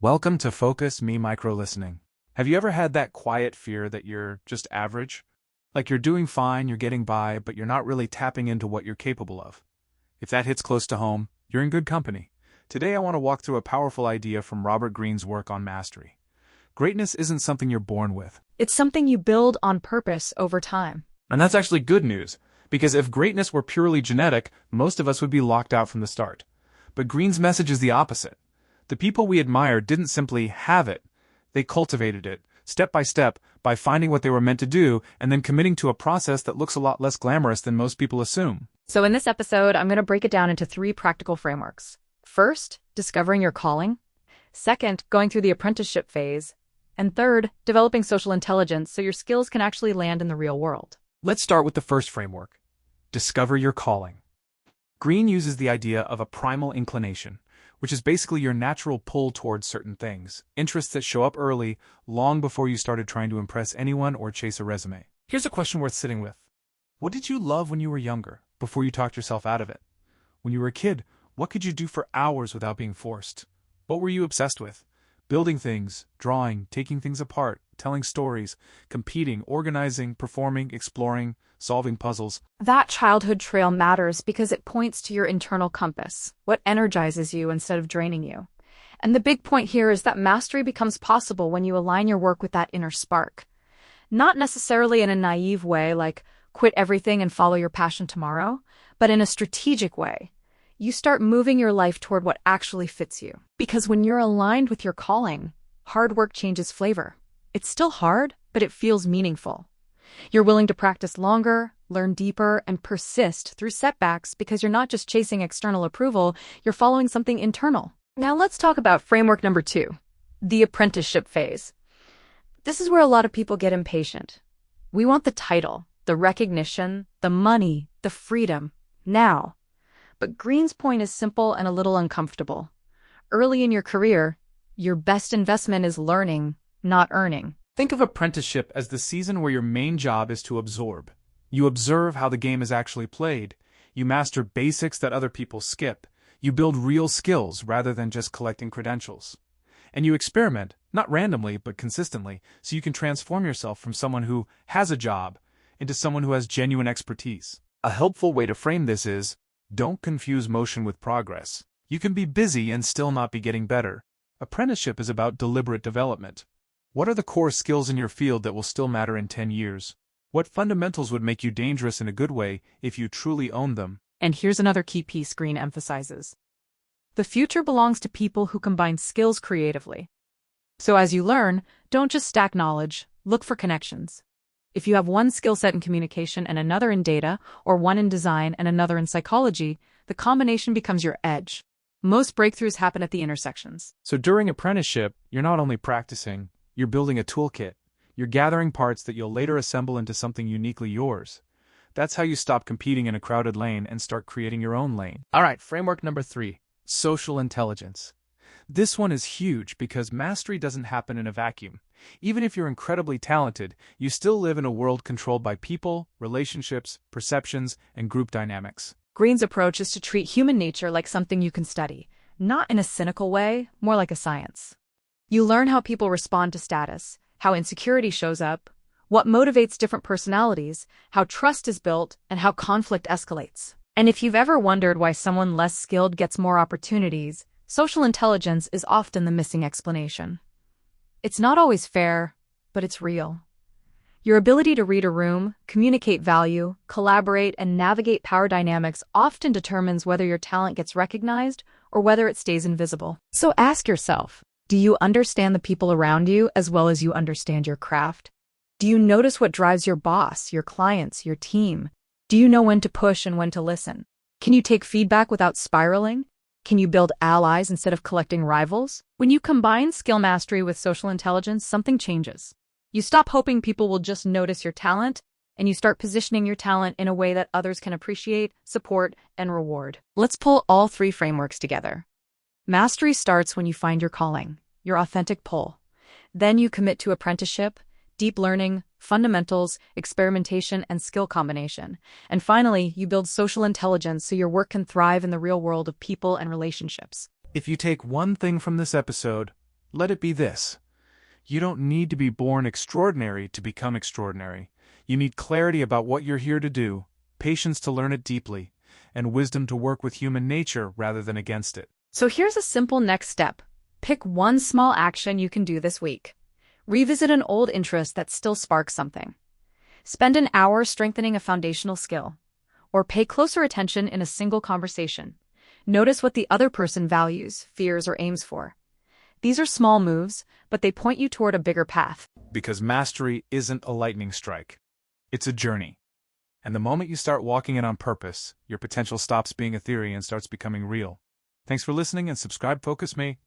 Welcome to FOKUS Me Micro Listening. Have you ever had that quiet fear that you're just average? Like you're doing fine, you're getting by, but you're not really tapping into what you're capable of. If that hits close to home, you're in good company. Today I want to walk through a powerful idea from Robert Greene's work on mastery. Greatness isn't something you're born with. It's something you build on purpose over time. And that's actually good news, because if greatness were purely genetic, most of us would be locked out from the start. But Greene's message is the opposite. The people we admire didn't simply have it, they cultivated it, step by step, by finding what they were meant to do and then committing to a process that looks a lot less glamorous than most people assume. So in this episode, I'm going to break it down into 3 practical frameworks. First, discovering your calling. Second, going through the apprenticeship phase. And third, developing social intelligence so your skills can actually land in the real world. Let's start with the first framework. Discover your calling. Greene uses the idea of a primal inclination, which is basically your natural pull towards certain things, interests that show up early, long before you started trying to impress anyone or chase a resume. Here's a question worth sitting with. What did you love when you were younger, before you talked yourself out of it? When you were a kid, what could you do for hours without being forced? What were you obsessed with? Building things, drawing, taking things apart, telling stories, competing, organizing, performing, exploring, solving puzzles. That childhood trail matters because it points to your internal compass, what energizes you instead of draining you. And the big point here is that mastery becomes possible when you align your work with that inner spark. Not necessarily in a naive way like quit everything and follow your passion tomorrow, but in a strategic way. You start moving your life toward what actually fits you. Because when you're aligned with your calling, hard work changes flavor. It's still hard, but it feels meaningful. You're willing to practice longer, learn deeper, and persist through setbacks because you're not just chasing external approval, you're following something internal. Now let's talk about framework number 2, the apprenticeship phase. This is where a lot of people get impatient. We want the title, the recognition, the money, the freedom, now. But Greene's point is simple and a little uncomfortable. Early in your career, your best investment is learning, not earning. Think of apprenticeship as the season where your main job is to absorb. You observe how the game is actually played. You master basics that other people skip. You build real skills rather than just collecting credentials. And you experiment, not randomly but consistently, so you can transform yourself from someone who has a job into someone who has genuine expertise. A helpful way to frame this is, don't confuse motion with progress. You can be busy and still not be getting better. Apprenticeship is about deliberate development. What are the core skills in your field that will still matter in 10 years? What fundamentals would make you dangerous in a good way if you truly own them? And here's another key piece Greene emphasizes. The future belongs to people who combine skills creatively. So as you learn, don't just stack knowledge, look for connections. If you have one skill set in communication and another in data, or one in design and another in psychology, the combination becomes your edge. Most breakthroughs happen at the intersections. So during apprenticeship, you're not only practicing, you're building a toolkit. You're gathering parts that you'll later assemble into something uniquely yours. That's how you stop competing in a crowded lane and start creating your own lane. Alright, framework number 3, social intelligence. This one is huge because mastery doesn't happen in a vacuum. Even if you're incredibly talented, you still live in a world controlled by people, relationships, perceptions, and group dynamics. Greene's approach is to treat human nature like something you can study, not in a cynical way, more like a science. You learn how people respond to status, how insecurity shows up, what motivates different personalities, how trust is built, and how conflict escalates. And if you've ever wondered why someone less skilled gets more opportunities, social intelligence is often the missing explanation. It's not always fair, but it's real. Your ability to read a room, communicate value, collaborate, and navigate power dynamics often determines whether your talent gets recognized or whether it stays invisible. So ask yourself, do you understand the people around you as well as you understand your craft? Do you notice what drives your boss, your clients, your team? Do you know when to push and when to listen? Can you take feedback without spiraling? Can you build allies instead of collecting rivals? When you combine skill mastery with social intelligence, something changes. You stop hoping people will just notice your talent, and you start positioning your talent in a way that others can appreciate, support, and reward. Let's pull all 3 frameworks together. Mastery starts when you find your calling, your authentic pull. Then you commit to apprenticeship, deep learning, fundamentals, experimentation, and skill combination. And finally, you build social intelligence so your work can thrive in the real world of people and relationships. If you take one thing from this episode, let it be this. You don't need to be born extraordinary to become extraordinary. You need clarity about what you're here to do, patience to learn it deeply, and wisdom to work with human nature rather than against it. So here's a simple next step. Pick one small action you can do this week. Revisit an old interest that still sparks something. Spend an hour strengthening a foundational skill. Or pay closer attention in a single conversation. Notice what the other person values, fears, or aims for. These are small moves, but they point you toward a bigger path. Because mastery isn't a lightning strike. It's a journey. And the moment you start walking it on purpose, your potential stops being a theory and starts becoming real. Thanks for listening and subscribe. Focus Me.